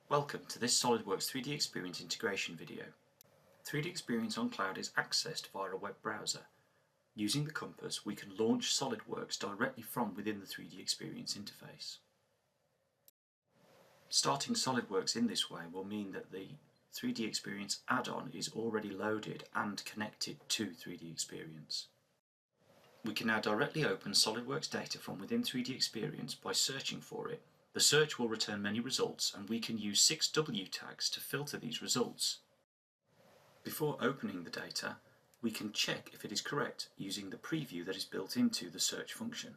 Welcome to this SOLIDWORKS 3D Experience integration video. 3D Experience on Cloud is accessed via a web browser. Using the compass, we can launch SOLIDWORKS directly from within the 3D Experience interface. Starting SOLIDWORKS in this way will mean that the 3D Experience add-on is already loaded and connected to 3D Experience. We can now directly open SOLIDWORKS data from within 3D Experience by searching for it. The search will return many results, and we can use 6 W tags to filter these results. Before opening the data, we can check if it is correct using the preview that is built into the search function.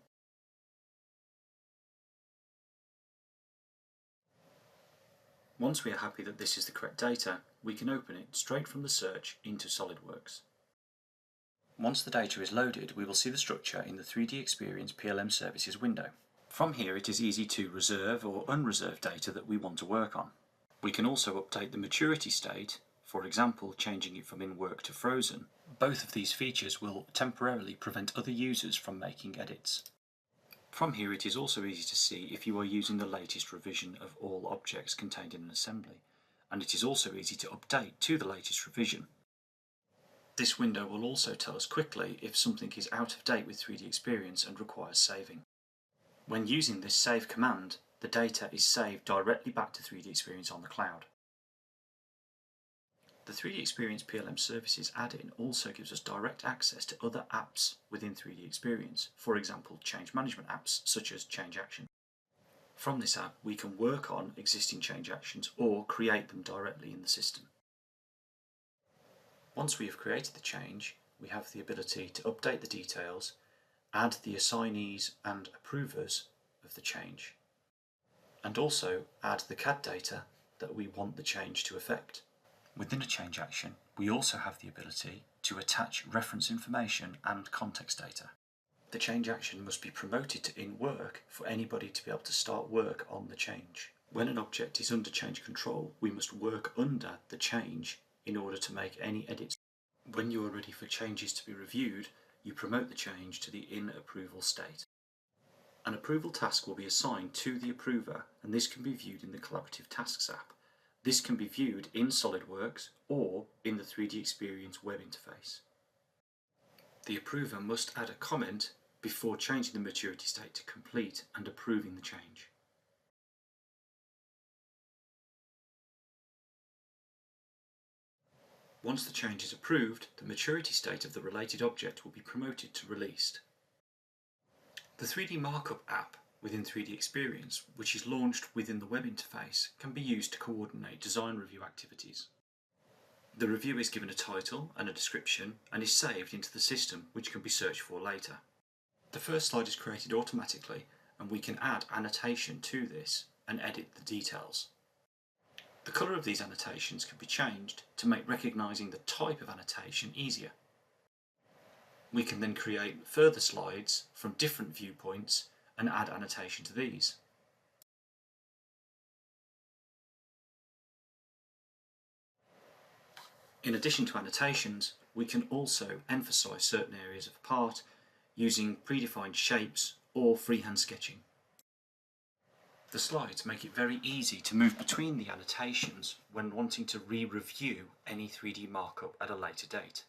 Once we are happy that this is the correct data, we can open it straight from the search into SOLIDWORKS. Once the data is loaded, we will see the structure in the 3D Experience PLM Services window. From here it is easy to reserve or unreserve data that we want to work on. We can also update the maturity state, for example changing it from in work to frozen. Both of these features will temporarily prevent other users from making edits. From here it is also easy to see if you are using the latest revision of all objects contained in an assembly, and it is also easy to update to the latest revision. This window will also tell us quickly if something is out of date with 3D Experience and requires saving. When using this save command, the data is saved directly back to 3D Experience on the cloud. The 3D Experience PLM Services add-in also gives us direct access to other apps within 3D Experience, for example change management apps such as Change Action. From this app we can work on existing change actions or create them directly in the system. Once we have created the change, we have the ability to update the details, add the assignees and approvers of the change, and also add the CAD data that we want the change to affect. Within a change action, we also have the ability to attach reference information and context data. The change action must be promoted to in work for anybody to be able to start work on the change. When an object is under change control, we must work under the change in order to make any edits. When you are ready for changes to be reviewed, you promote the change to the in approval state. An approval task will be assigned to the approver, and this can be viewed in the Collaborative Tasks app. This can be viewed in SOLIDWORKS or in the 3D Experience web interface. The approver must add a comment before changing the maturity state to complete and approving the change. Once the change is approved, the maturity state of the related object will be promoted to released. The 3D Markup app within 3D Experience, which is launched within the web interface, can be used to coordinate design review activities. The review is given a title and a description and is saved into the system, which can be searched for later. The first slide is created automatically, and we can add annotation to this and edit the details. The colour of these annotations can be changed to make recognising the type of annotation easier. We can then create further slides from different viewpoints and add annotation to these. In addition to annotations, we can also emphasise certain areas of a part using predefined shapes or freehand sketching. The slides make it very easy to move between the annotations when wanting to re-review any 3D markup at a later date.